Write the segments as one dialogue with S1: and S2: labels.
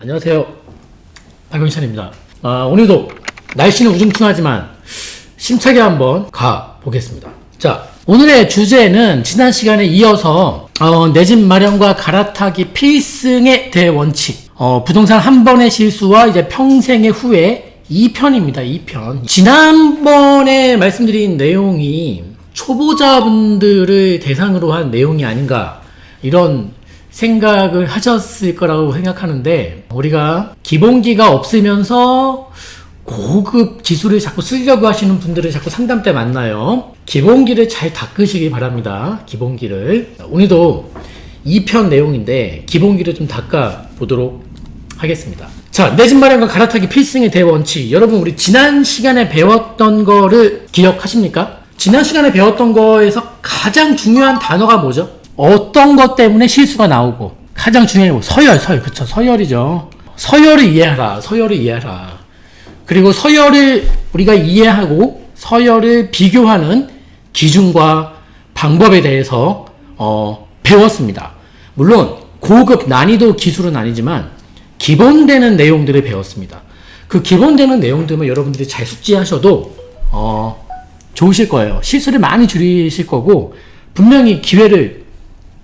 S1: 안녕하세요. 박영찬입니다. 오늘도 날씨는 우중충하지만 심차게 한번 가보겠습니다. 자, 오늘의 주제는 지난 시간에 이어서 내 집 마련과 갈아타기 필승의 대원칙, 부동산 한 번의 실수와 이제 평생의 후회 2편입니다. 2편. 지난번에 말씀드린 내용이 초보자분들을 대상으로 한 내용이 아닌가, 이런 생각을 하셨을 거라고 생각하는데, 우리가 기본기가 없으면서 고급 기술을 자꾸 쓰려고 하시는 분들을 자꾸 상담 때 만나요. 기본기를 잘 닦으시기 바랍니다. 기본기를. 오늘도 2편 내용인데 기본기를 좀 닦아 보도록 하겠습니다. 자, 내 집 마련과 갈아타기 필승의 대원칙. 여러분, 우리 지난 시간에 배웠던 거를 기억하십니까? 지난 시간에 배웠던 거에서 가장 중요한 단어가 뭐죠? 어떤 것 때문에 실수가 나오고, 가장 중요한 거 서열, 그쵸? 서열이죠. 서열을 이해하라. 그리고 서열을 우리가 이해하고 서열을 비교하는 기준과 방법에 대해서 배웠습니다. 물론 고급 난이도 기술은 아니지만 기본되는 내용들을 배웠습니다. 그 기본되는 내용들만 여러분들이 잘 숙지하셔도 좋으실 거예요. 실수를 많이 줄이실 거고, 분명히 기회를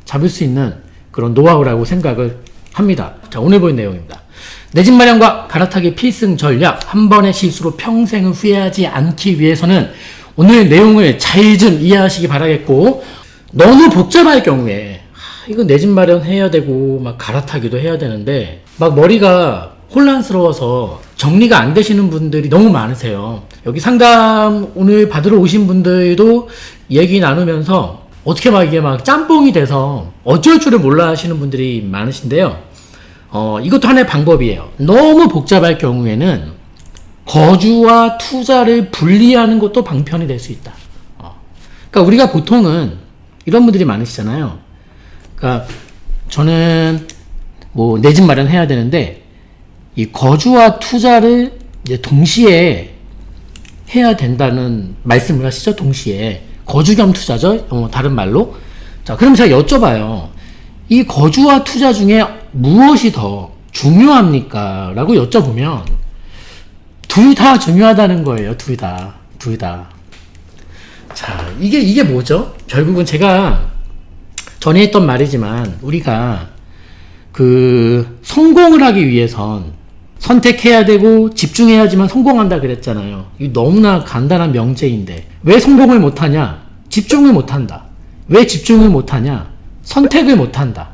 S1: 잡을 수 있는 그런 노하우라고 생각을 합니다. 자, 오늘 볼 내용입니다. 내 집 마련과 갈아타기 필승 전략, 한 번의 실수로 평생을 후회하지 않기 위해서는 오늘 내용을 잘 좀 이해하시기 바라겠고, 너무 복잡할 경우에 이거 내 집 마련 해야 되고 막 갈아타기도 해야 되는데 막 머리가 혼란스러워서 정리가 안 되시는 분들이 너무 많으세요. 여기 상담 오늘 받으러 오신 분들도 얘기 나누면서 어떻게 막 이게 막 짬뽕이 돼서 어쩔 줄을 몰라 하시는 분들이 많으신데요. 이것도 하나의 방법이에요. 너무 복잡할 경우에는 거주와 투자를 분리하는 것도 방편이 될 수 있다. 그러니까 우리가 보통은 이런 분들이 많으시잖아요. 그러니까 저는 뭐 내 집 마련해야 되는데 이 거주와 투자를 이제 동시에 해야 된다는 말씀을 하시죠. 동시에. 거주 겸 투자죠. 다른 말로. 자, 그럼 제가 여쭤봐요. 이 거주와 투자 중에 무엇이 더 중요합니까? 라고 여쭤보면 둘 다 중요하다는 거예요. 둘 다. 자, 이게 뭐죠? 결국은 제가 전에 했던 말이지만 우리가 성공을 하기 위해선 선택해야 되고 집중해야지만 성공한다 그랬잖아요. 이 너무나 간단한 명제인데 왜 성공을 못하냐? 집중을 못한다. 왜 집중을 못하냐? 선택을 못한다.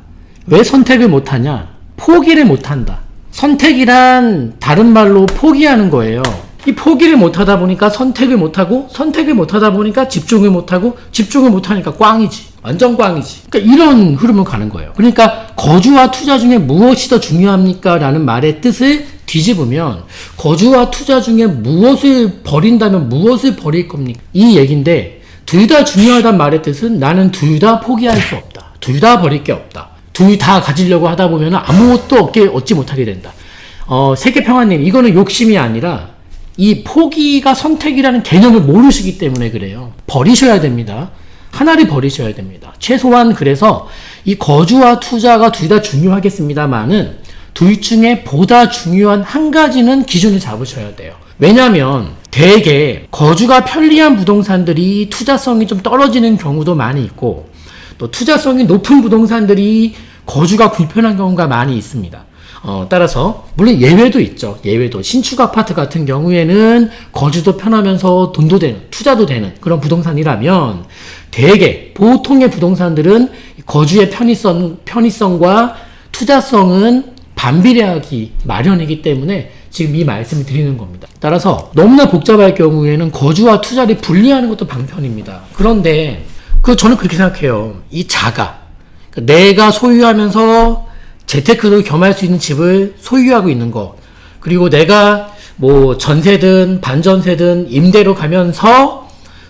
S1: 왜 선택을 못하냐? 포기를 못한다. 선택이란 다른 말로 포기하는 거예요. 이 포기를 못하다 보니까 선택을 못하고, 선택을 못하다 보니까 집중을 못하고, 집중을 못하니까 꽝이지. 완전 꽝이지. 그러니까 이런 흐름을 가는 거예요. 그러니까 거주와 투자 중에 무엇이 더 중요합니까? 라는 말의 뜻을 뒤집으면 거주와 투자 중에 무엇을 버린다면 무엇을 버릴 겁니까? 이 얘기인데, 둘 다 중요하단 말의 뜻은 나는 둘 다 포기할 수 없다. 둘 다 버릴 게 없다. 둘 다 가지려고 하다 보면 아무것도 얻지 못하게 된다. 세계평화님, 이거는 욕심이 아니라 이 포기가 선택이라는 개념을 모르시기 때문에 그래요. 버리셔야 됩니다. 하나를 버리셔야 됩니다. 최소한 그래서 이 거주와 투자가 둘 다 중요하겠습니다만은 둘 중에 보다 중요한 한 가지는 기준을 잡으셔야 돼요. 왜냐하면 대개 거주가 편리한 부동산들이 투자성이 좀 떨어지는 경우도 많이 있고, 또 투자성이 높은 부동산들이 거주가 불편한 경우가 많이 있습니다. 따라서 물론 예외도 있죠. 예외도 신축 아파트 같은 경우에는 거주도 편하면서 돈도 되는, 투자도 되는 그런 부동산이라면, 대개 보통의 부동산들은 거주의 편의성과 투자성은 반비례하기 마련이기 때문에 지금 이 말씀을 드리는 겁니다. 따라서 너무나 복잡할 경우에는 거주와 투자를 분리하는 것도 방편입니다. 그런데 저는 그렇게 생각해요. 이 자가, 그러니까 내가 소유하면서 재테크를 겸할 수 있는 집을 소유하고 있는 것, 그리고 내가 뭐 전세든 반전세든 임대로 가면서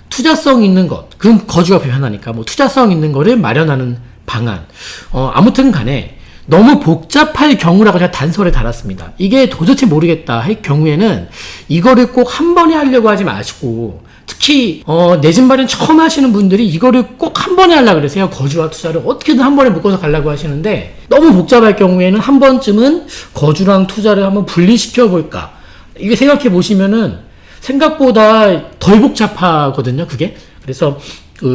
S1: 투자성 있는 것, 그럼 거주가 불편하니까 뭐 투자성 있는 거를 마련하는 방안. 아무튼 간에 너무 복잡할 경우라고 제가 단서를 달았습니다. 이게 도대체 모르겠다 할 경우에는 이거를 꼭 한 번에 하려고 하지 마시고 특히 내 집 마련 처음 하시는 분들이 이거를 꼭 한 번에 하려고 그러세요. 거주와 투자를 어떻게든 한 번에 묶어서 가려고 하시는데 너무 복잡할 경우에는 한 번쯤은 거주랑 투자를 한번 분리시켜 볼까. 이게 생각해 보시면은 생각보다 덜 복잡하거든요, 그게. 그래서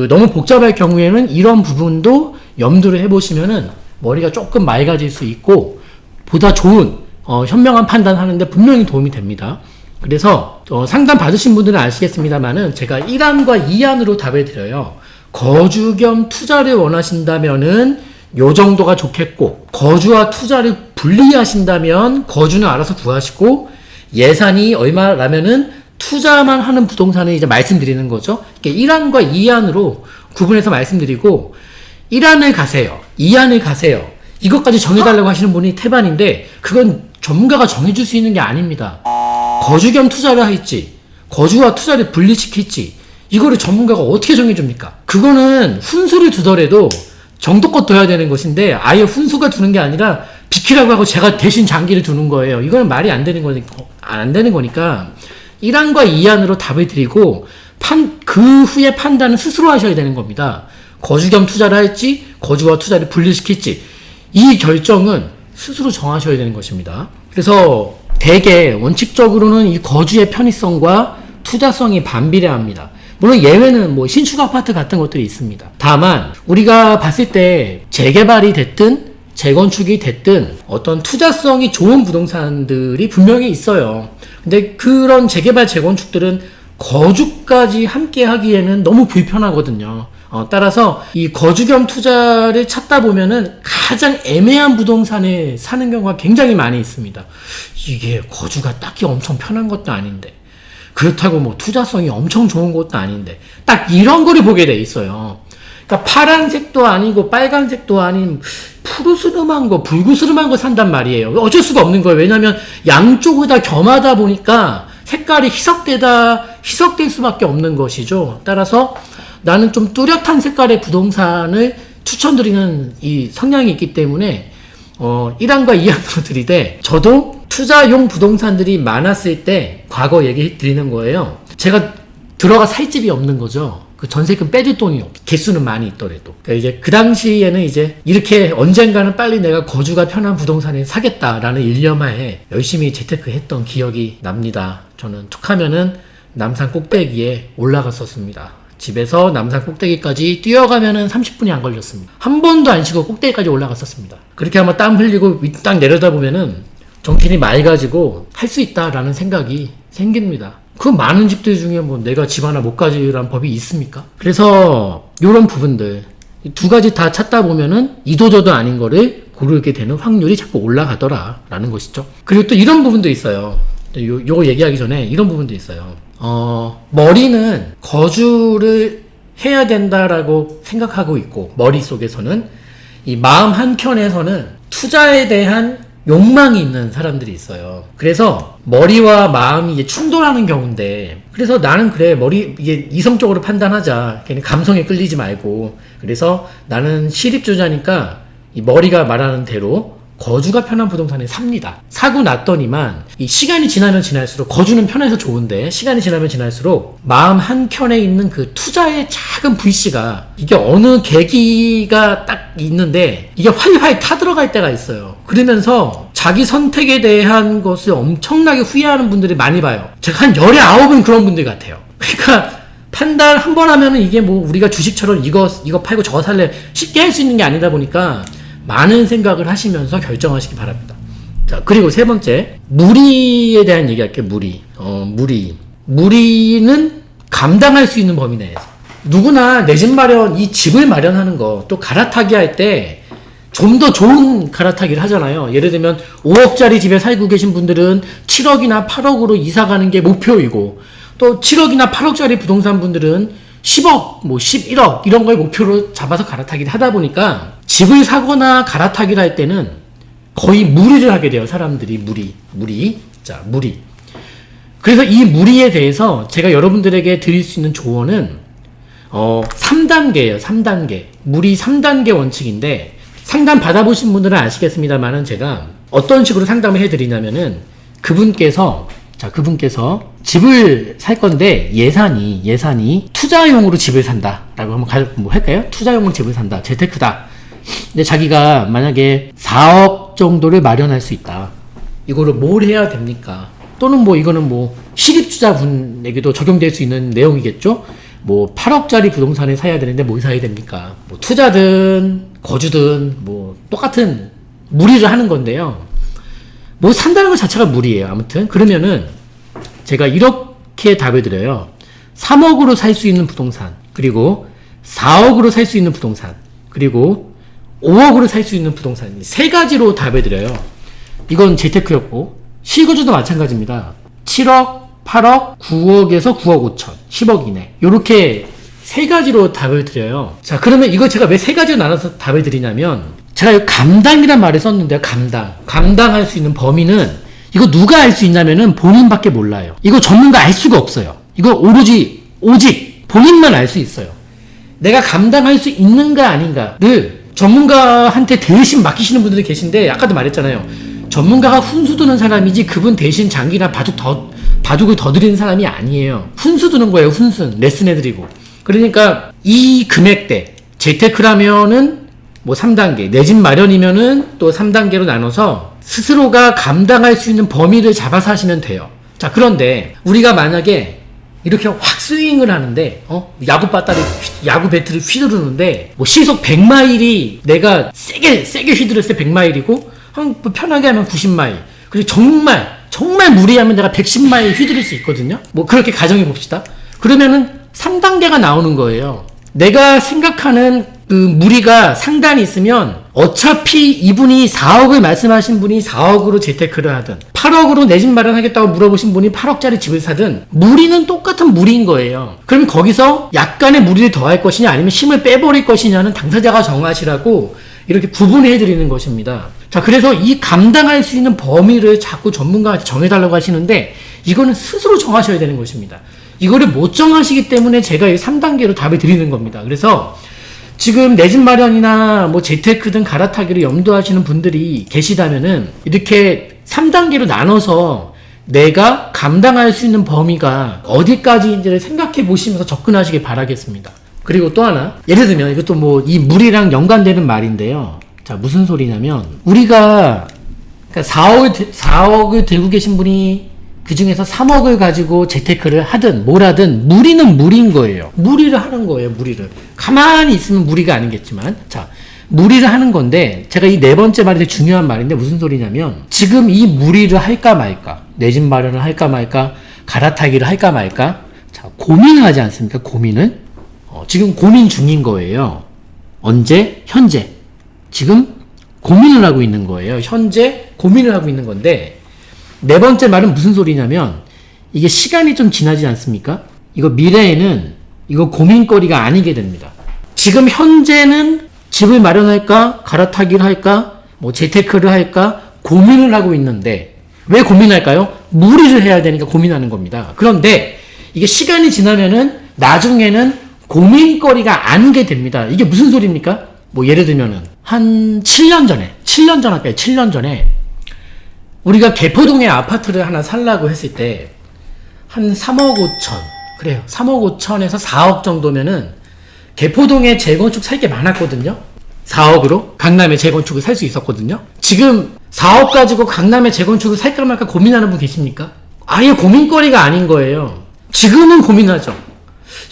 S1: 너무 복잡할 경우에는 이런 부분도 염두를 해보시면은 머리가 조금 맑아질 수 있고 보다 좋은 현명한 판단하는데 분명히 도움이 됩니다. 그래서 상담 받으신 분들은 아시겠습니다만은 제가 1안과 2안으로 답을 드려요. 거주 겸 투자를 원하신다면은 요 정도가 좋겠고, 거주와 투자를 분리하신다면 거주는 알아서 구하시고, 예산이 얼마라면은 투자만 하는 부동산을 이제 말씀드리는 거죠. 1안과 2안으로 구분해서 말씀드리고, 1안을 가세요. 2안을 가세요. 이것까지 정해달라고 하시는 분이 태반인데, 그건 전문가가 정해줄 수 있는 게 아닙니다. 거주 겸 투자를 할지, 거주와 투자를 분리시킬지, 이거를 전문가가 어떻게 정해줍니까? 그거는 훈수를 두더라도 정도껏 둬야 되는 것인데, 아예 훈수가 두는 게 아니라 비키라고 하고 제가 대신 장기를 두는 거예요. 이거는 말이 안 되는 거니까 1안과 2안으로 답을 드리고 그 후에 판단은 스스로 하셔야 되는 겁니다. 거주 겸 투자를 할지 거주와 투자를 분리시킬지 이 결정은 스스로 정하셔야 되는 것입니다. 그래서 대개 원칙적으로는 이 거주의 편의성과 투자성이 반비례합니다. 물론 예외는 뭐 신축 아파트 같은 것들이 있습니다. 다만 우리가 봤을 때 재개발이 됐든 재건축이 됐든 어떤 투자성이 좋은 부동산들이 분명히 있어요. 근데 그런 재개발 재건축들은 거주까지 함께 하기에는 너무 불편하거든요. 따라서 이 거주 겸 투자를 찾다 보면은 가장 애매한 부동산에 사는 경우가 굉장히 많이 있습니다. 이게 거주가 딱히 엄청 편한 것도 아닌데, 그렇다고 뭐 투자성이 엄청 좋은 것도 아닌데, 딱 이런 거를 보게 돼 있어요. 그러니까 파란색도 아니고 빨간색도 아닌 푸르스름한 거, 붉으스름한 거 산단 말이에요. 어쩔 수가 없는 거예요. 왜냐면 양쪽을 다 겸하다 보니까 색깔이 희석될 수밖에 없는 것이죠. 따라서 나는 좀 뚜렷한 색깔의 부동산을 추천드리는 이 성향이 있기 때문에 1안과 2안으로 드리되, 저도 투자용 부동산들이 많았을 때 과거 얘기 드리는 거예요. 제가 들어가 살 집이 없는 거죠. 그 전세금 빼줄 돈이 개수는 많이 있더라도. 그러니까 이제 그 당시에는 이제 이렇게 언젠가는 빨리 내가 거주가 편한 부동산에 사겠다라는 일념하에 열심히 재테크했던 기억이 납니다. 저는 툭하면은 남산 꼭대기에 올라갔었습니다. 집에서 남산 꼭대기까지 뛰어가면은 30분이 안 걸렸습니다. 한 번도 안 쉬고 꼭대기까지 올라갔었습니다. 그렇게 한번 땀 흘리고 딱 내려다 보면은 정신이 맑아지고 할 수 있다라는 생각이 생깁니다. 그 많은 집들 중에 뭐 내가 집 하나 못 가지라는 법이 있습니까? 그래서 이런 부분들 두 가지 다 찾다 보면은 이도저도 아닌 거를 고르게 되는 확률이 자꾸 올라가더라라는 것이죠. 그리고 또 이런 부분도 있어요. 요거 얘기하기 전에 이런 부분도 있어요. 머리는 거주를 해야 된다라고 생각하고 있고, 머릿속에서는 이 마음 한켠에서는 투자에 대한 욕망이 있는 사람들이 있어요. 그래서 머리와 마음이 이제 충돌하는 경우인데, 그래서 나는 그래, 이게 이성적으로 판단하자. 괜히 감성에 끌리지 말고. 그래서 나는 시립주자니까 이 머리가 말하는 대로 거주가 편한 부동산에 삽니다. 사고 났더니만 이 시간이 지나면 지날수록, 거주는 편해서 좋은데 시간이 지나면 지날수록 마음 한켠에 있는 그 투자의 작은 불씨가, 이게 어느 계기가 딱 있는데 이게 활활 타들어갈 때가 있어요. 그러면서 자기 선택에 대한 것을 엄청나게 후회하는 분들이 많이 봐요. 제가 한 10에 9은 그런 분들 같아요. 그러니까 판단 한 번 하면은 이게 뭐 우리가 주식처럼 이거 팔고 저거 살래 쉽게 할 수 있는 게 아니다 보니까 많은 생각을 하시면서 결정하시기 바랍니다. 자, 그리고 세 번째, 무리에 대한 얘기할게요. 무리는 감당할 수 있는 범위 내에서. 누구나 내 집 마련, 이 집을 마련하는 거, 또 갈아타기 할 때 좀 더 좋은 갈아타기를 하잖아요. 예를 들면 5억짜리 집에 살고 계신 분들은 7억이나 8억으로 이사 가는 게 목표이고, 또 7억이나 8억짜리 부동산 분들은 10억, 뭐 11억 이런 걸 목표로 잡아서 갈아타기를 하다 보니까 집을 사거나 갈아타기를 할 때는 거의 무리를 하게 돼요. 사람들이 무리. 그래서 이 무리에 대해서 제가 여러분들에게 드릴 수 있는 조언은 3단계예요. 3단계. 무리 3단계 원칙인데, 상담 받아보신 분들은 아시겠습니다만은 제가 어떤 식으로 상담을 해드리냐면은 그분께서 집을 살 건데 예산이 투자용으로 집을 산다라고 한번 뭐 할까요? 투자용으로 집을 산다. 재테크다. 근데 자기가 만약에 4억 정도를 마련할 수 있다. 이거를 뭘 해야 됩니까? 또는 뭐 이거는 뭐 실입투자분에게도 적용될 수 있는 내용이겠죠? 뭐 8억짜리 부동산을 사야 되는데 뭘 사야 됩니까? 뭐 투자든 거주든 뭐 똑같은 무리를 하는 건데요. 뭐 산다는 것 자체가 무리예요. 아무튼 그러면은 제가 이렇게 답을 드려요. 3억으로 살 수 있는 부동산, 그리고 4억으로 살 수 있는 부동산, 그리고 5억으로 살 수 있는 부동산, 세 가지로 답을 드려요. 이건 재테크였고, 실거주도 마찬가지입니다. 7억, 8억, 9억에서 9억 5천, 10억 이내. 요렇게 세 가지로 답을 드려요. 자, 그러면 이거 제가 왜 세 가지로 나눠서 답을 드리냐면, 제가 감당이란 말을 썼는데요. 감당할 수 있는 범위는, 이거 누가 알 수 있냐면은 본인밖에 몰라요. 이거 전문가 알 수가 없어요. 이거 오직 본인만 알 수 있어요. 내가 감당할 수 있는가 아닌가를 전문가한테 대신 맡기시는 분들이 계신데, 아까도 말했잖아요. 전문가가 훈수 두는 사람이지 그분 대신 장기나 바둑을 더 드리는 사람이 아니에요. 훈수 두는 거예요. 레슨 해드리고. 그러니까 이 금액대 재테크라면은 뭐 3단계, 내 집 마련이면은 또 3단계로 나눠서 스스로가 감당할 수 있는 범위를 잡아서 하시면 돼요. 자, 그런데 우리가 만약에 이렇게 확 스윙을 하는데, 야구 배트를 휘두르는데, 뭐 시속 100마일이 내가 세게 휘두르을 때 100마일이고, 편하게 하면 90마일. 그리고 정말 무리하면 내가 110마일 휘두를 수 있거든요? 뭐 그렇게 가정해 봅시다. 그러면은 3단계가 나오는 거예요. 내가 생각하는 그 무리가 상단이 있으면 어차피 이분이 4억을 말씀하신 분이 4억으로 재테크를 하든 8억으로 내 집 마련하겠다고 물어보신 분이 8억짜리 집을 사든 무리는 똑같은 무리인 거예요. 그럼 거기서 약간의 무리를 더할 것이냐 아니면 힘을 빼버릴 것이냐는 당사자가 정하시라고 이렇게 구분해 드리는 것입니다. 자, 그래서 이 감당할 수 있는 범위를 자꾸 전문가한테 정해달라고 하시는데 이거는 스스로 정하셔야 되는 것입니다. 이거를 못 정하시기 때문에 제가 이 3단계로 답을 드리는 겁니다. 그래서 지금 내 집 마련이나 뭐 재테크든 갈아타기를 염두하시는 분들이 계시다면은 이렇게 3단계로 나눠서 내가 감당할 수 있는 범위가 어디까지인지를 생각해 보시면서 접근하시길 바라겠습니다. 그리고 또 하나, 예를 들면 이것도 뭐 이 물이랑 연관되는 말인데요. 자, 무슨 소리냐면 우리가 4억을 들고 계신 분이 그 중에서 3억을 가지고 재테크를 하든 뭘 하든 무리는 무리인 거예요. 무리를 하는 거예요. 무리를. 가만히 있으면 무리가 아니겠지만, 자, 무리를 하는 건데 제가 이 네 번째 말이 되게 중요한 말인데 무슨 소리냐면 지금 이 무리를 할까 말까, 내 집 마련을 할까 말까, 갈아타기를 할까 말까, 자, 고민을 하지 않습니까? 고민은 지금 고민 중인 거예요. 언제? 현재. 지금 고민을 하고 있는 거예요. 현재 고민을 하고 있는 건데 네 번째 말은 무슨 소리냐면 이게 시간이 좀 지나지 않습니까? 이거 미래에는 이거 고민거리가 아니게 됩니다. 지금 현재는 집을 마련할까? 갈아타기를 할까? 뭐 재테크를 할까? 고민을 하고 있는데 왜 고민할까요? 무리를 해야 되니까 고민하는 겁니다. 그런데 이게 시간이 지나면은 나중에는 고민거리가 아니게 됩니다. 이게 무슨 소리입니까? 뭐 예를 들면은 한 7년 전에 우리가 개포동에 아파트를 하나 살라고 했을 때 한 3억 5천, 그래요. 3억 5천에서 4억 정도면은 개포동에 재건축 살 게 많았거든요. 4억으로 강남에 재건축을 살 수 있었거든요. 지금 4억 가지고 강남에 재건축을 살까 말까 고민하는 분 계십니까? 아예 고민거리가 아닌 거예요. 지금은 고민하죠.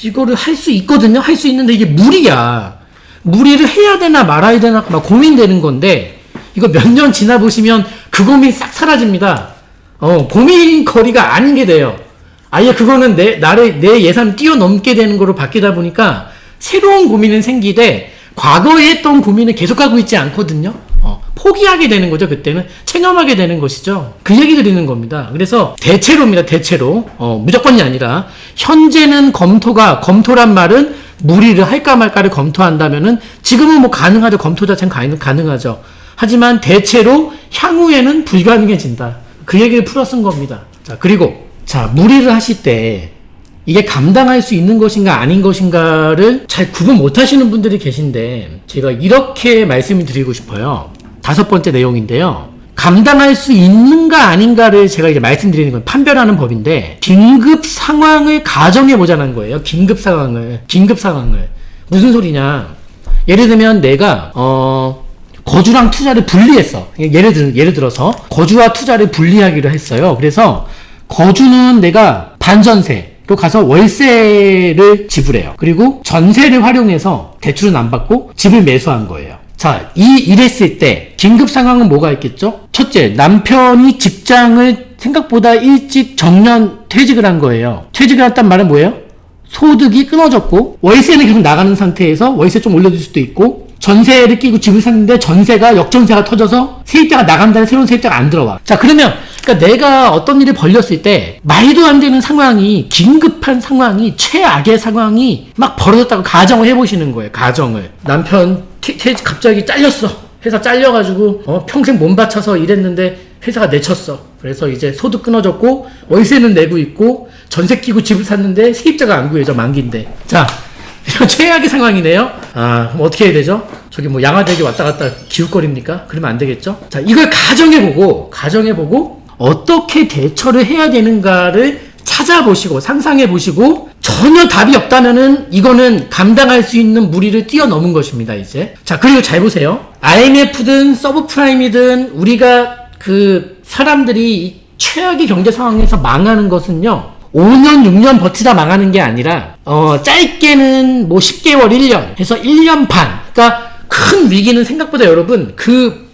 S1: 이거를 할 수 있거든요. 할 수 있는데 이게 무리야. 무리를 해야 되나 말아야 되나 막 고민되는 건데 이거 몇 년 지나 보시면 그 고민 싹 사라집니다. 고민거리가 아닌 게 돼요. 아예 그거는 내 예산 뛰어넘게 되는 거로 바뀌다 보니까 새로운 고민은 생기되 과거에 했던 고민을 계속하고 있지 않거든요. 포기하게 되는 거죠. 그때는 체념하게 되는 것이죠. 그 얘기 드리는 겁니다. 그래서 대체로입니다. 대체로 무조건이 아니라 현재는 검토란 말은 무리를 할까 말까를 검토한다면은 지금은 뭐 가능하죠. 검토 자체는 가능하죠. 하지만 대체로 향후에는 불가능해진다. 그 얘기를 풀어 쓴 겁니다. 자, 그리고 무리를 하실 때 이게 감당할 수 있는 것인가 아닌 것인가를 잘 구분 못 하시는 분들이 계신데 제가 이렇게 말씀을 드리고 싶어요. 5번째 내용인데요. 감당할 수 있는가 아닌가를 제가 이제 말씀드리는 건 판별하는 법인데, 긴급 상황을 가정해 보자는 거예요. 긴급 상황을. 무슨 소리냐. 예를 들면 내가 거주랑 투자를 분리했어. 예를 들어서 거주와 투자를 분리하기로 했어요. 그래서 거주는 내가 반전세로 가서 월세를 지불해요. 그리고 전세를 활용해서 대출은 안 받고 집을 매수한 거예요. 자, 이랬을 때 긴급 상황은 뭐가 있겠죠? 첫째, 남편이 직장을 생각보다 일찍 정년 퇴직을 한 거예요. 퇴직을 했단 말은 뭐예요? 소득이 끊어졌고 월세는 계속 나가는 상태에서 월세 좀 올려줄 수도 있고, 전세를 끼고 집을 샀는데 전세가 역전세가 터져서 세입자가 나간다는 새로운 세입자가 안 들어와. 자, 그러면 그러니까 내가 어떤 일이 벌렸을 때 말도 안 되는 상황이, 긴급한 상황이, 최악의 상황이 막 벌어졌다고 가정을 해보시는 거예요. 가정을. 남편 갑자기 잘렸어. 회사 잘려가지고 평생 몸 바쳐서 일했는데 회사가 내쳤어. 그래서 이제 소득 끊어졌고 월세는 내고 있고 전세 끼고 집을 샀는데 세입자가 안 구해져. 만기인데. 자, 이건 최악의 상황이네요. 그럼 어떻게 해야 되죠? 저기 뭐 양화대교 왔다 갔다 기웃거립니까? 그러면 안 되겠죠? 자, 이걸 가정해보고 어떻게 대처를 해야 되는가를 찾아보시고 상상해보시고, 전혀 답이 없다면은 이거는 감당할 수 있는 무리를 뛰어넘은 것입니다, 이제. 자, 그리고 잘 보세요. IMF든 서브프라임이든 우리가 사람들이 이 최악의 경제 상황에서 망하는 것은요, 5년, 6년 버티다 망하는 게 아니라, 짧게는 뭐 10개월, 1년 해서 1년 반. 그러니까 큰 위기는 생각보다 여러분,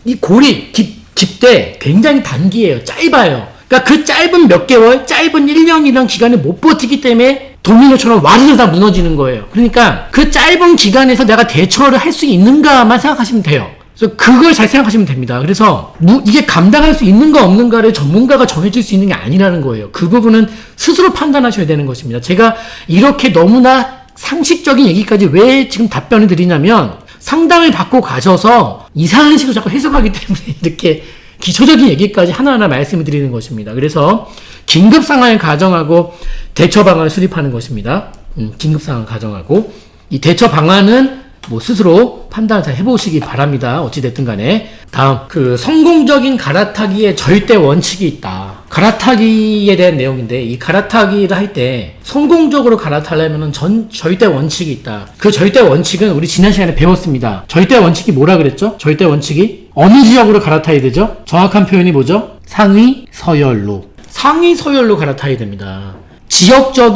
S1: 이 고리, 깊대 굉장히 단기예요. 짧아요. 그러니까 그 짧은 몇 개월, 짧은 1년이라는 기간을 못 버티기 때문에 도미노처럼 와르르 다 무너지는 거예요. 그러니까 그 짧은 기간에서 내가 대처를 할 수 있는가만 생각하시면 돼요. 그래서 그걸 잘 생각하시면 됩니다. 그래서 이게 감당할 수 있는가 없는가를 전문가가 정해줄 수 있는 게 아니라는 거예요. 그 부분은 스스로 판단하셔야 되는 것입니다. 제가 이렇게 너무나 상식적인 얘기까지 왜 지금 답변을 드리냐면, 상담을 받고 가셔서 이상한 식으로 자꾸 해석하기 때문에 이렇게 기초적인 얘기까지 하나하나 말씀을 드리는 것입니다. 그래서 긴급 상황을 가정하고 대처 방안을 수립하는 것입니다. 긴급 상황을 가정하고, 이 대처 방안은 뭐 스스로 판단을 잘 해보시기 바랍니다. 어찌됐든 간에. 다음, 성공적인 갈아타기에 절대 원칙이 있다. 갈아타기에 대한 내용인데, 이 갈아타기를 할 때 성공적으로 갈아타려면 절대 원칙이 있다. 그 절대 원칙은 우리 지난 시간에 배웠습니다. 절대 원칙이 뭐라 그랬죠? 절대 원칙이 어느 지역으로 갈아타야 되죠? 정확한 표현이 뭐죠? 상위 서열로. 상위 서열로 갈아타야 됩니다.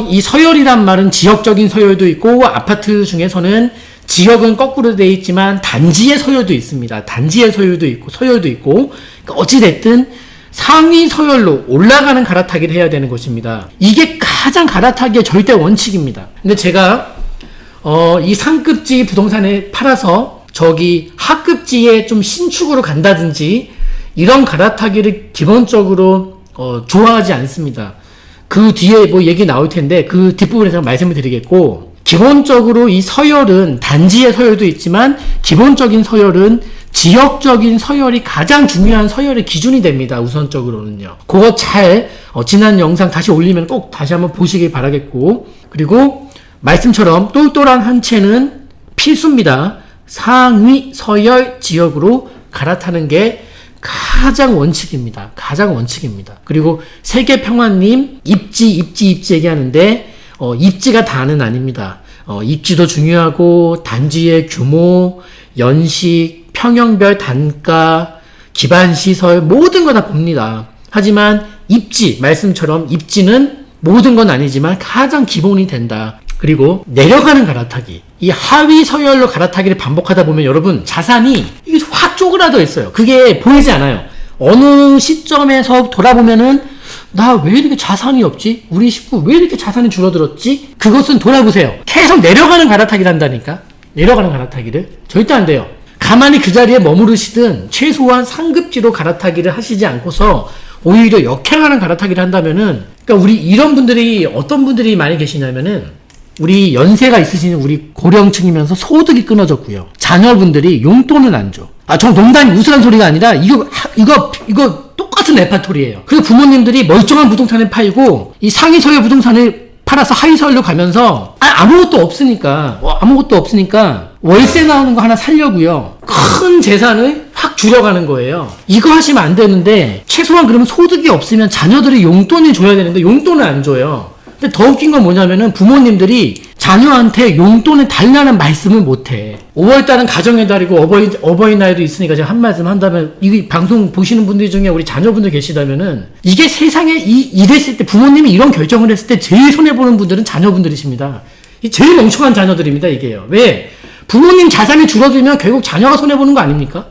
S1: 이 서열이란 말은 지역적인 서열도 있고, 아파트 중에서는 지역은 거꾸로 되어 있지만 단지의 서열도 있습니다. 단지의 서열도 있고 그러니까 어찌됐든 상위 서열로 올라가는 갈아타기를 해야 되는 것입니다. 이게 가장 갈아타기의 절대 원칙입니다. 근데 제가 이 상급지 부동산을 팔아서 저기 하급지에 좀 신축으로 간다든지 이런 갈아타기를 기본적으로 좋아하지 않습니다. 그 뒤에 뭐 얘기 나올 텐데 그 뒷부분에서 말씀을 드리겠고, 기본적으로 이 서열은 단지의 서열도 있지만 기본적인 서열은 지역적인 서열이 가장 중요한 서열의 기준이 됩니다. 우선적으로는요. 그거 잘 지난 영상 다시 올리면 꼭 다시 한번 보시길 바라겠고, 그리고 말씀처럼 똘똘한 한 채는 필수입니다. 상위 서열 지역으로 갈아타는 게 가장 원칙입니다. 그리고 세계평화님 입지 얘기하는데 입지가 다는 아닙니다. 입지도 중요하고 단지의 규모, 연식, 평형별 단가, 기반시설 모든 거 다 봅니다. 하지만 말씀처럼 입지는 모든 건 아니지만 가장 기본이 된다. 그리고 내려가는 갈아타기, 이 하위 서열로 갈아타기를 반복하다 보면 여러분 자산이 이게 확 쪼그라져 있어요. 그게 보이지 않아요. 어느 시점에서 돌아보면은 나 왜 이렇게 자산이 없지? 우리 식구 왜 이렇게 자산이 줄어들었지? 그것은 돌아보세요. 계속 내려가는 갈아타기를 한다니까. 내려가는 갈아타기를 절대 안 돼요. 가만히 그 자리에 머무르시든 최소한 상급지로 갈아타기를 하시지 않고서 오히려 역행하는 갈아타기를 한다면은, 그러니까 우리 이런 분들이 어떤 분들이 많이 계시냐면은, 우리 연세가 있으신 우리 고령층이면서 소득이 끊어졌고요. 자녀분들이 용돈을 안 줘. 저 농담이 우스란 소리가 아니라 이거 똑같은 레파토리예요. 그래서 부모님들이 멀쩡한 부동산을 팔고 이 상위 서열 부동산을 팔아서 하위 서열로 가면서 아무것도 없으니까 월세 나오는 거 하나 살려고요. 큰 재산을 확 줄여가는 거예요. 이거 하시면 안 되는데 최소한 그러면 소득이 없으면 자녀들이 용돈을 줘야 되는데 용돈을 안 줘요. 근데 더 웃긴 건 뭐냐면은 부모님들이 자녀한테 용돈을 달라는 말씀을 못해. 5월달은 가정의 달이고 어버이날도 있으니까 제가 한 말씀 한다면, 이 방송 보시는 분들 중에 우리 자녀분들 계시다면은, 이게 세상에 이랬을 때, 부모님이 이런 결정을 했을 때 제일 손해보는 분들은 자녀분들이십니다. 이 제일 멍청한 자녀들입니다, 이게요. 왜? 부모님 자산이 줄어들면 결국 자녀가 손해보는 거 아닙니까?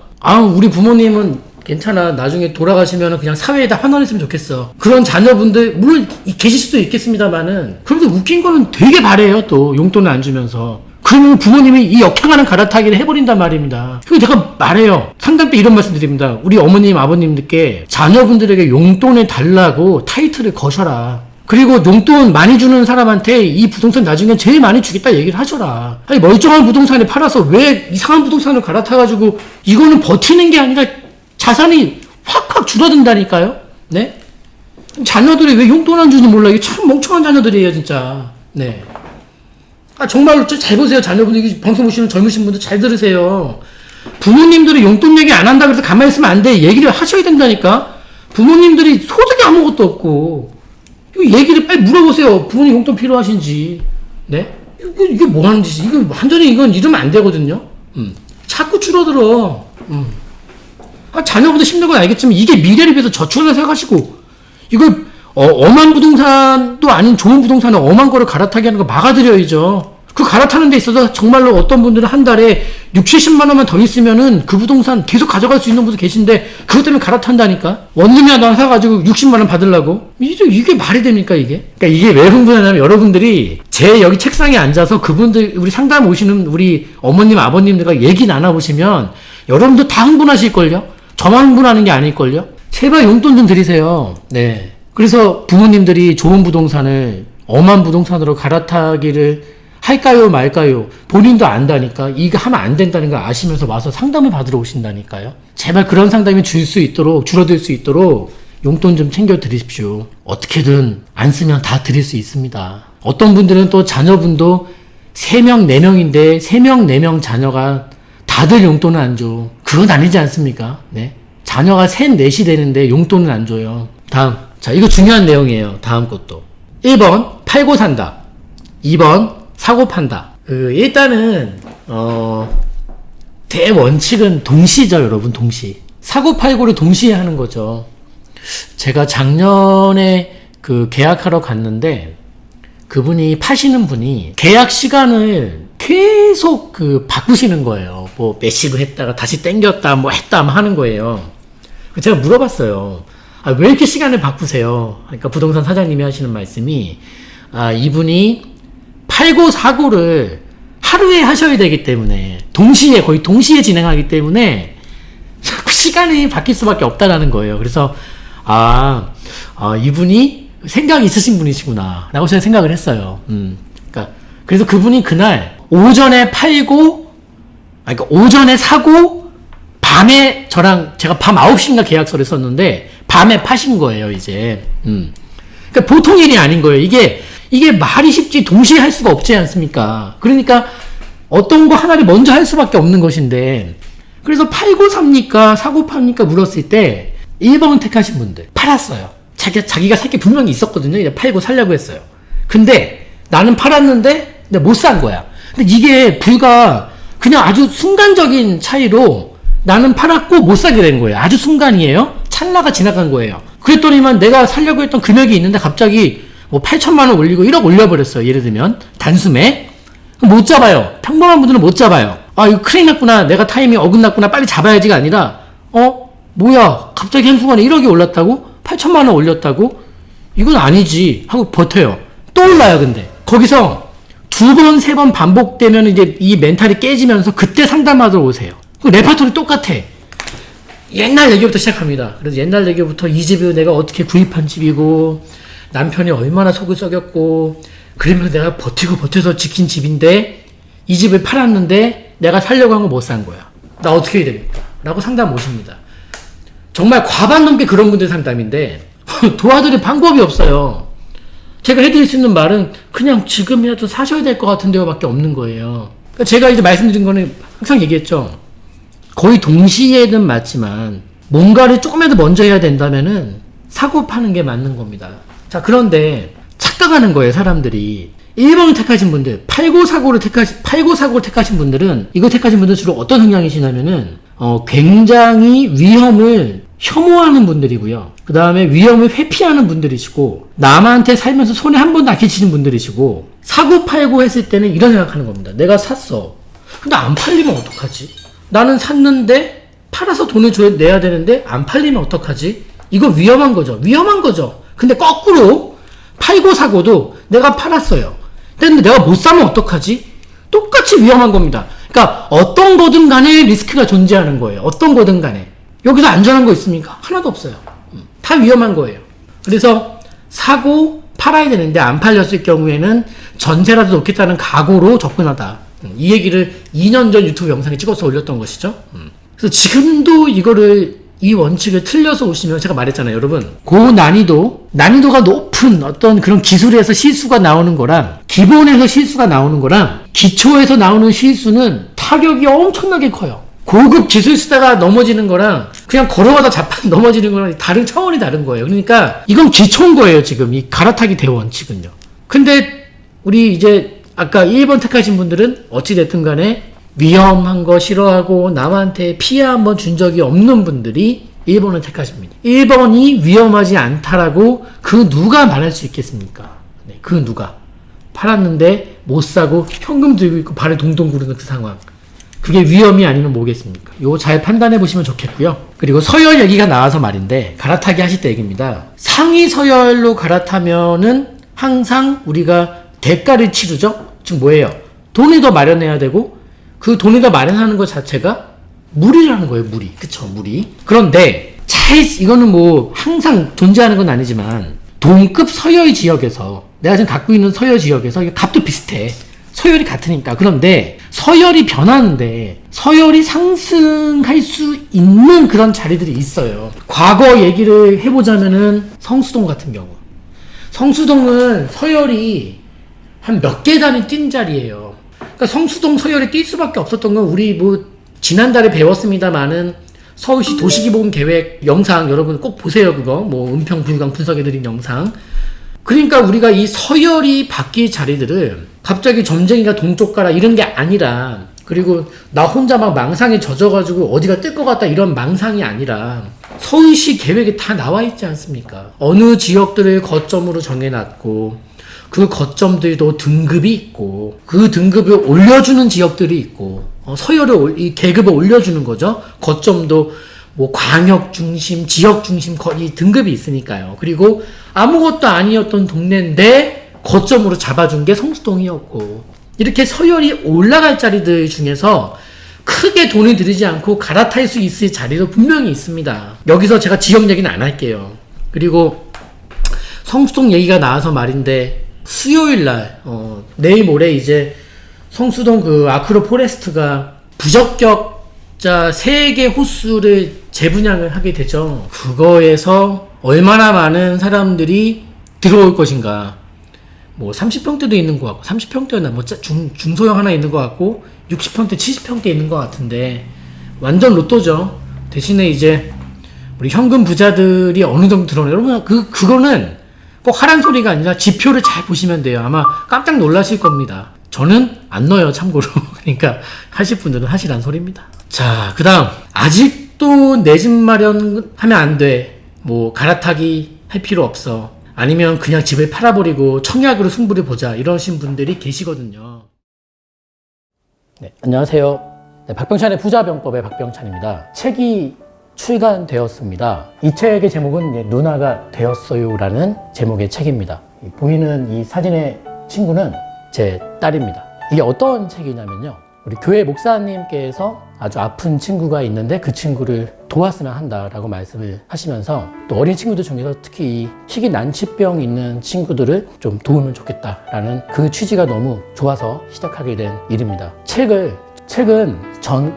S1: 우리 부모님은 괜찮아, 나중에 돌아가시면 그냥 사회에다 환원했으면 좋겠어. 그런 자녀분들 물론 계실 수도 있겠습니다만은, 그래도 웃긴 거는 되게 바래요. 또 용돈을 안 주면서. 그러면 부모님이 이 역행하는 갈아타기를 해버린단 말입니다. 그리고 제가 말해요, 상담 때 이런 말씀 드립니다. 우리 어머님 아버님들께 자녀분들에게 용돈을 달라고 타이틀을 거셔라. 그리고 용돈 많이 주는 사람한테 이 부동산 나중에 제일 많이 주겠다 얘기를 하셔라. 아니, 멀쩡한 부동산을 팔아서 왜 이상한 부동산을 갈아타가지고, 이거는 버티는 게 아니라 자산이 확확 줄어든다니까요. 네? 자녀들이 왜 용돈 안 주는지 몰라. 이게 참 멍청한 자녀들이에요, 진짜. 네. 정말로 잘 보세요, 자녀분들. 방송 보시는 젊으신 분들 잘 들으세요. 부모님들이 용돈 얘기 안 한다 그래서 가만히 있으면 안 돼. 얘기를 하셔야 된다니까. 부모님들이 소득이 아무것도 없고, 얘기를 빨리 물어보세요. 부모님 용돈 필요하신지. 네? 이게 뭐 하는 짓이? 이거 완전히 이건 이러면 안 되거든요. 자꾸 줄어들어. 자녀분들 힘든 건 알겠지만, 이게 미래를 위해서 저축을 생각하시고, 이걸 엄한 부동산도 아닌 좋은 부동산을 엄한 거를 갈아타게 하는 거 막아드려야죠. 그 갈아타는 데 있어서 정말로 어떤 분들은 한 달에 6, 70만 원만 더 있으면은 그 부동산 계속 가져갈 수 있는 분도 계신데, 그것 때문에 갈아탄다니까. 원룸이 하나 사가지고 60만 원 받으려고. 이게 말이 됩니까, 이게? 그러니까 이게 왜 흥분하냐면, 여러분들이 제 여기 책상에 앉아서 그분들, 우리 상담 오시는 우리 어머님, 아버님들과 얘기 나눠보시면 여러분도 다 흥분하실걸요? 저만 흥분하는 게 아닐걸요? 제발 용돈 좀 드리세요. 네. 그래서 부모님들이 좋은 부동산을 엄한 부동산으로 갈아타기를 할까요, 말까요? 본인도 안다니까. 이거 하면 안 된다는 걸 아시면서 와서 상담을 받으러 오신다니까요. 제발 그런 상담이 줄어들 수 있도록 용돈 좀 챙겨 드리십시오. 어떻게든 안 쓰면 다 드릴 수 있습니다. 어떤 분들은 또 자녀분도 3명, 4명인데 3명, 4명 자녀가 다들 용돈을 안 줘. 그건 아니지 않습니까? 네. 자녀가 3, 4이 되는데 용돈을 안 줘요. 다음. 자, 이거 중요한 내용이에요. 다음 것도. 1번, 팔고 산다. 2번, 사고 판다. 일단은, 대원칙은 동시죠, 여러분, 동시. 사고 팔고를 동시에 하는 거죠. 제가 작년에 계약하러 갔는데, 그분이 파시는 분이 계약 시간을 계속 바꾸시는 거예요. 뭐 메시브 했다가 다시 땡겼다 뭐 했다 하는 거예요. 제가 물어봤어요. 왜 이렇게 시간을 바꾸세요? 그러니까 부동산 사장님이 하시는 말씀이, 이분이 팔고 사고를 하루에 하셔야 되기 때문에, 거의 동시에 진행하기 때문에 자꾸 시간이 바뀔 수밖에 없다라는 거예요. 그래서 이분이 생각이 있으신 분이시구나 라고 저는 생각을 했어요. 그래서 그분이 그날 오전에 오전에 사고 밤에 제가 밤 9시인가 계약서를 썼는데 밤에 파신 거예요, 이제. 그러니까 보통 일이 아닌 거예요. 이게 말이 쉽지 동시에 할 수가 없지 않습니까? 그러니까 어떤 거 하나를 먼저 할 수밖에 없는 것인데, 그래서 팔고 삽니까? 사고 팝니까? 물었을 때 1번을 택하신 분들 팔았어요. 자기가 살 게 분명히 있었거든요. 이제 팔고 살려고 했어요. 근데 나는 팔았는데 못 산 거야. 근데 이게 그냥 아주 순간적인 차이로 나는 팔았고 못 사게 된 거예요. 아주 순간이에요. 찰나가 지나간 거예요. 그랬더니만 내가 살려고 했던 금액이 있는데 갑자기 뭐 8천만 원 올리고 1억 올려버렸어요. 예를 들면 단숨에. 못 잡아요. 평범한 분들은 못 잡아요. 이거 큰일 났구나. 내가 타이밍 어긋났구나. 빨리 잡아야지가 아니라 뭐야, 갑자기 한순간에 1억이 올랐다고? 8천만 원 올렸다고? 이건 아니지 하고 버텨요. 또 올라요. 근데 거기서 2번, 3번 반복되면 이제 이 멘탈이 깨지면서 그때 상담하러 오세요. 그 레파토리 똑같아. 옛날 얘기부터 시작합니다. 그래서 옛날 얘기부터 이 집이 내가 어떻게 구입한 집이고, 남편이 얼마나 속을 썩였고, 그러면서 내가 버텨서 지킨 집인데, 이 집을 팔았는데 내가 살려고 한 거 못 산 거야. 나 어떻게 해야 됩니까? 라고 상담 오십니다. 정말 과반 넘게 그런 분들 상담인데 도와드릴 방법이 없어요. 제가 해드릴 수 있는 말은 그냥 지금이라도 사셔야 될 것 같은데요 밖에 없는 거예요. 그러니까 제가 이제 말씀드린 거는 항상 얘기했죠. 거의 동시에는 맞지만 뭔가를 조금이라도 먼저 해야 된다면은 사고 파는 게 맞는 겁니다. 자, 그런데 착각하는 거예요, 사람들이. 1번을 택하신 분들, 8고4고를 택하신 분들은, 이거 택하신 분들은 주로 어떤 성향이시냐면은, 굉장히 위험을 혐오하는 분들이고요. 그 다음에 위험을 회피하는 분들이시고, 남한테 살면서 손에 한 번도 안 끼치는 분들이시고, 사고 팔고 했을 때는 이런 생각하는 겁니다. 내가 샀어. 근데 안 팔리면 어떡하지? 나는 샀는데, 팔아서 돈을 내야 되는데, 안 팔리면 어떡하지? 이거 위험한 거죠. 위험한 거죠. 근데 거꾸로, 팔고 사고도 내가 팔았어요. 근데 내가 못 사면 어떡하지? 똑같이 위험한 겁니다. 그러니까 어떤 거든 간에 리스크가 존재하는 거예요. 어떤 거든 간에. 여기서 안전한 거 있습니까? 하나도 없어요. 다 위험한 거예요. 그래서 사고 팔아야 되는데 안 팔렸을 경우에는 전세라도 놓겠다는 각오로 접근하다. 이 얘기를 2년 전 유튜브 영상에 찍어서 올렸던 것이죠. 그래서 지금도 이 원칙을 틀려서 오시면 제가 말했잖아요, 여러분. 난이도가 높은 어떤 그런 기술에서 실수가 나오는 거랑 기본에서 실수가 나오는 거랑 기초에서 나오는 실수는 타격이 엄청나게 커요. 고급 기술 쓰다가 넘어지는 거랑 그냥 걸어가다 자판 넘어지는 거랑 차원이 다른 거예요. 그러니까 이건 기초인 거예요, 지금. 이 갈아타기 대원칙은요. 근데 우리 이제 아까 1번 택하신 분들은 어찌됐든 간에 위험한 거 싫어하고 남한테 피해 한번 준 적이 없는 분들이 1번을 택하십니다. 1번이 위험하지 않다라고 그 누가 말할 수 있겠습니까? 네, 그 누가. 팔았는데 못 사고 현금 들고 있고 발을 동동 구르는 그 상황. 그게 위험이 아니면 뭐겠습니까? 요거 잘 판단해 보시면 좋겠고요. 그리고 서열 얘기가 나와서 말인데 갈아타기 하실 때 얘기입니다. 상위 서열로 갈아타면은 항상 우리가 대가를 치르죠? 즉 뭐예요? 돈을 더 마련해야 되고 그 돈을 더 마련하는 것 자체가 무리라는 거예요, 무리. 그쵸, 무리. 그런데, 이거는 뭐, 항상 존재하는 건 아니지만, 동급 서열 지역에서, 내가 지금 갖고 있는 서열 지역에서, 값도 비슷해. 서열이 같으니까. 그런데, 서열이 변하는데, 서열이 상승할 수 있는 그런 자리들이 있어요. 과거 얘기를 해보자면은, 성수동 같은 경우. 성수동은 서열이 한 몇 계단이 뛴 자리예요. 그러니까 성수동 서열에 뛸 수밖에 없었던 건 우리 지난달에 배웠습니다만은 서울시 도시기본 계획 영상 여러분 꼭 보세요. 그거 은평 불강 분석해드린 영상. 그러니까 우리가 이 서열이 바뀔 자리들을 갑자기 점쟁이가 동쪽 가라 이런 게 아니라, 그리고 나 혼자 막 망상에 젖어가지고 어디가 뜰 것 같다 이런 망상이 아니라 서울시 계획에 다 나와 있지 않습니까? 어느 지역들을 거점으로 정해놨고 그 거점들도 등급이 있고 그 등급을 올려주는 지역들이 있고 이 계급을 올려주는 거죠. 거점도 광역 중심, 지역 중심 이 등급이 있으니까요. 그리고 아무것도 아니었던 동네인데 거점으로 잡아준 게 성수동이었고, 이렇게 서열이 올라갈 자리들 중에서 크게 돈을 들이지 않고 갈아탈 수 있을 자리도 분명히 있습니다. 여기서 제가 지역 얘기는 안 할게요. 그리고 성수동 얘기가 나와서 말인데, 수요일날, 내일 모레 이제 성수동 그 아크로 포레스트가 부적격자 3개 호수를 재분양을 하게 되죠. 그거에서 얼마나 많은 사람들이 들어올 것인가. 30평대도 있는 것 같고, 30평대나 중소형 하나 있는 것 같고, 60평대, 70평대 있는 것 같은데, 완전 로또죠. 대신에 이제, 우리 현금 부자들이 어느 정도 들어오네요. 여러분, 그거는 꼭 하란 소리가 아니라 지표를 잘 보시면 돼요. 아마 깜짝 놀라실 겁니다. 저는 안 넣어요, 참고로. 그러니까 하실 분들은 하시란 소리입니다. 자, 그 다음. 아직도 내 집 마련하면 안 돼. 갈아타기 할 필요 없어. 아니면 그냥 집을 팔아버리고 청약으로 승부를 보자. 이러신 분들이 계시거든요. 네, 안녕하세요. 네, 박병찬의 부자병법의 박병찬입니다. 책이 출간되었습니다. 이 책의 제목은 누나가 되었어요라는 제목의 책입니다. 보이는 이 사진의 친구는 제 딸입니다. 이게 어떤 책이냐면요, 우리 교회 목사님께서 아주 아픈 친구가 있는데 그 친구를 도왔으면 한다라고 말씀을 하시면서, 또 어린 친구들 중에서 특히 이 희귀 난치병 있는 친구들을 좀 도우면 좋겠다라는 그 취지가 너무 좋아서 시작하게 된 일입니다. 책은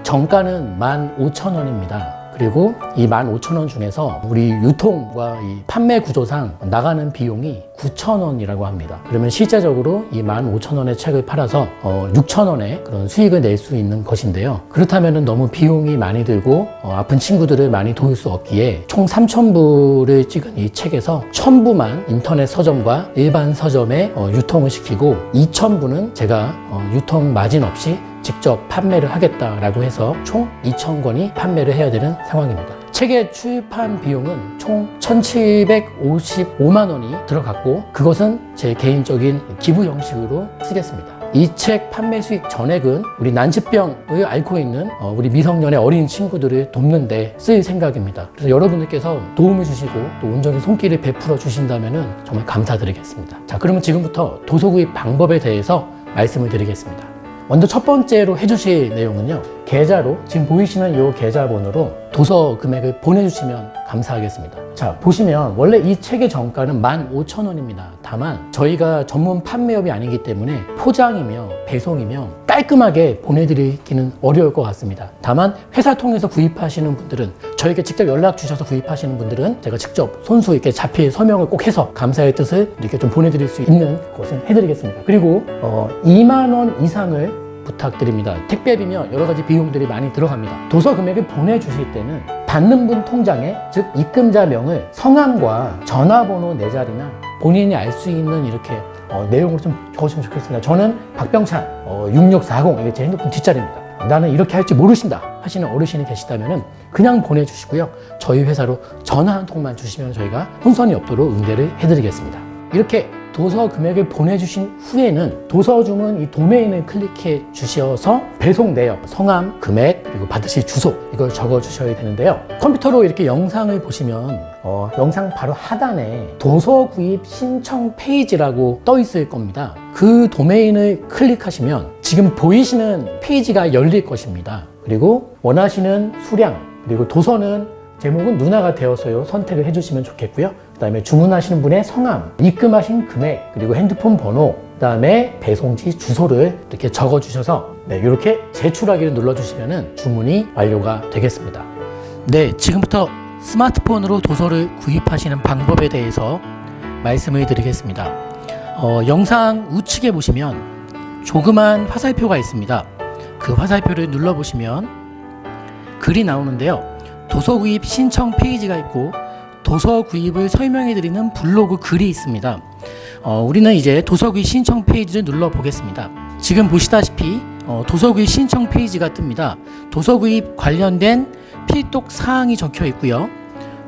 S1: 정가는 15,000원입니다. 그리고 이 15,000원 중에서 우리 유통과 이 판매 구조상 나가는 비용이 9,000원이라고 합니다. 그러면 실제적으로 이 15,000원의 책을 팔아서 6,000원의 그런 수익을 낼 수 있는 것인데요. 그렇다면 너무 비용이 많이 들고 아픈 친구들을 많이 도울 수 없기에 총 3,000부를 찍은 이 책에서 1,000부만 인터넷 서점과 일반 서점에 유통을 시키고 2,000부는 제가 유통 마진 없이 직접 판매를 하겠다라고 해서 총 2,000권이 판매를 해야 되는 상황입니다. 책의 출판 비용은 총 1,755만 원이 들어갔고 그것은 제 개인적인 기부 형식으로 쓰겠습니다. 이 책 판매 수익 전액은 우리 난치병을 앓고 있는 우리 미성년의 어린 친구들을 돕는 데 쓸 생각입니다. 그래서 여러분들께서 도움을 주시고 또 온전히 손길을 베풀어 주신다면 정말 감사드리겠습니다. 자, 그러면 지금부터 도서 구입 방법에 대해서 말씀을 드리겠습니다. 먼저 첫 번째로 해주실 내용은요, 계좌로 지금 보이시는 이 계좌번호로 도서 금액을 보내주시면 감사하겠습니다. 자, 보시면 원래 이 책의 정가는 15,000원입니다. 다만 저희가 전문 판매업이 아니기 때문에 포장이며 배송이며 깔끔하게 보내드리기는 어려울 것 같습니다. 다만 회사 통해서 구입하시는 분들은, 저에게 직접 연락 주셔서 구입하시는 분들은 제가 직접 손수 이렇게 자필 서명을 꼭 해서 감사의 뜻을 이렇게 좀 보내드릴 수 있는 것을 해드리겠습니다. 그리고 2만 원 이상을 부탁드립니다. 택배비며 여러 가지 비용들이 많이 들어갑니다. 도서 금액을 보내주실 때는 받는 분 통장에, 즉 입금자명을 성함과 전화번호 4자리나 본인이 알 수 있는 이렇게 내용으로 좀 적으시면 좋겠습니다. 저는 박병찬 6640, 이게 제 핸드폰 뒷자리입니다. 나는 이렇게 할 줄 모르신다 하시는 어르신이 계시다면 그냥 보내주시고요. 저희 회사로 전화 한 통만 주시면 저희가 혼선이 없도록 응대를 해드리겠습니다. 이렇게 도서 금액을 보내주신 후에는 도서 주문 이 도메인을 클릭해 주셔서 배송 내역, 성함, 금액, 그리고 받으실 주소, 이걸 적어 주셔야 되는데요. 컴퓨터로 이렇게 영상을 보시면 영상 바로 하단에 도서 구입 신청 페이지라고 떠 있을 겁니다. 그 도메인을 클릭하시면 지금 보이시는 페이지가 열릴 것입니다. 그리고 원하시는 수량, 그리고 도서는 제목은 누나가 되어서요 선택을 해주시면 좋겠고요. 그 다음에 주문하시는 분의 성함, 입금하신 금액, 그리고 핸드폰 번호, 그 다음에 배송지 주소를 이렇게 적어주셔서 이렇게 제출하기를 눌러주시면 주문이 완료가 되겠습니다. 네, 지금부터 스마트폰으로 도서를 구입하시는 방법에 대해서 말씀을 드리겠습니다. 영상 우측에 보시면 조그만 화살표가 있습니다. 그 화살표를 눌러보시면 글이 나오는데요. 도서 구입 신청 페이지가 있고 도서 구입을 설명해 드리는 블로그 글이 있습니다. 우리는 이제 도서 구입 신청 페이지를 눌러 보겠습니다. 지금 보시다시피 도서 구입 신청 페이지가 뜹니다. 도서 구입 관련된 필독 사항이 적혀 있고요.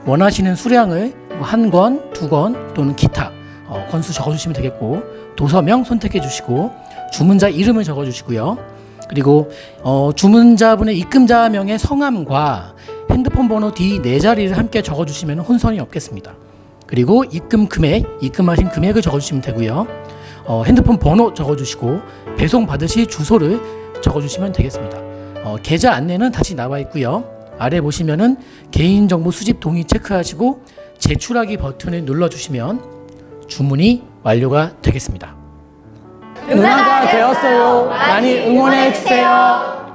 S1: 원하시는 수량을 1권, 2권 또는 기타 권수 적어주시면 되겠고, 도서명 선택해 주시고 주문자 이름을 적어 주시고요. 그리고 주문자분의 입금자명의 성함과 핸드폰 번호 뒤 4자리를 함께 적어주시면 혼선이 없겠습니다. 그리고 입금 금액, 입금하신 금액을 적어주시면 되고요. 핸드폰 번호 적어주시고 배송 받으실 주소를 적어주시면 되겠습니다. 계좌 안내는 다시 나와 있고요. 아래 보시면은 개인정보 수집 동의 체크하시고 제출하기 버튼을 눌러주시면 주문이 완료가 되겠습니다. 누나가 되었어요. 많이 응원해 주세요.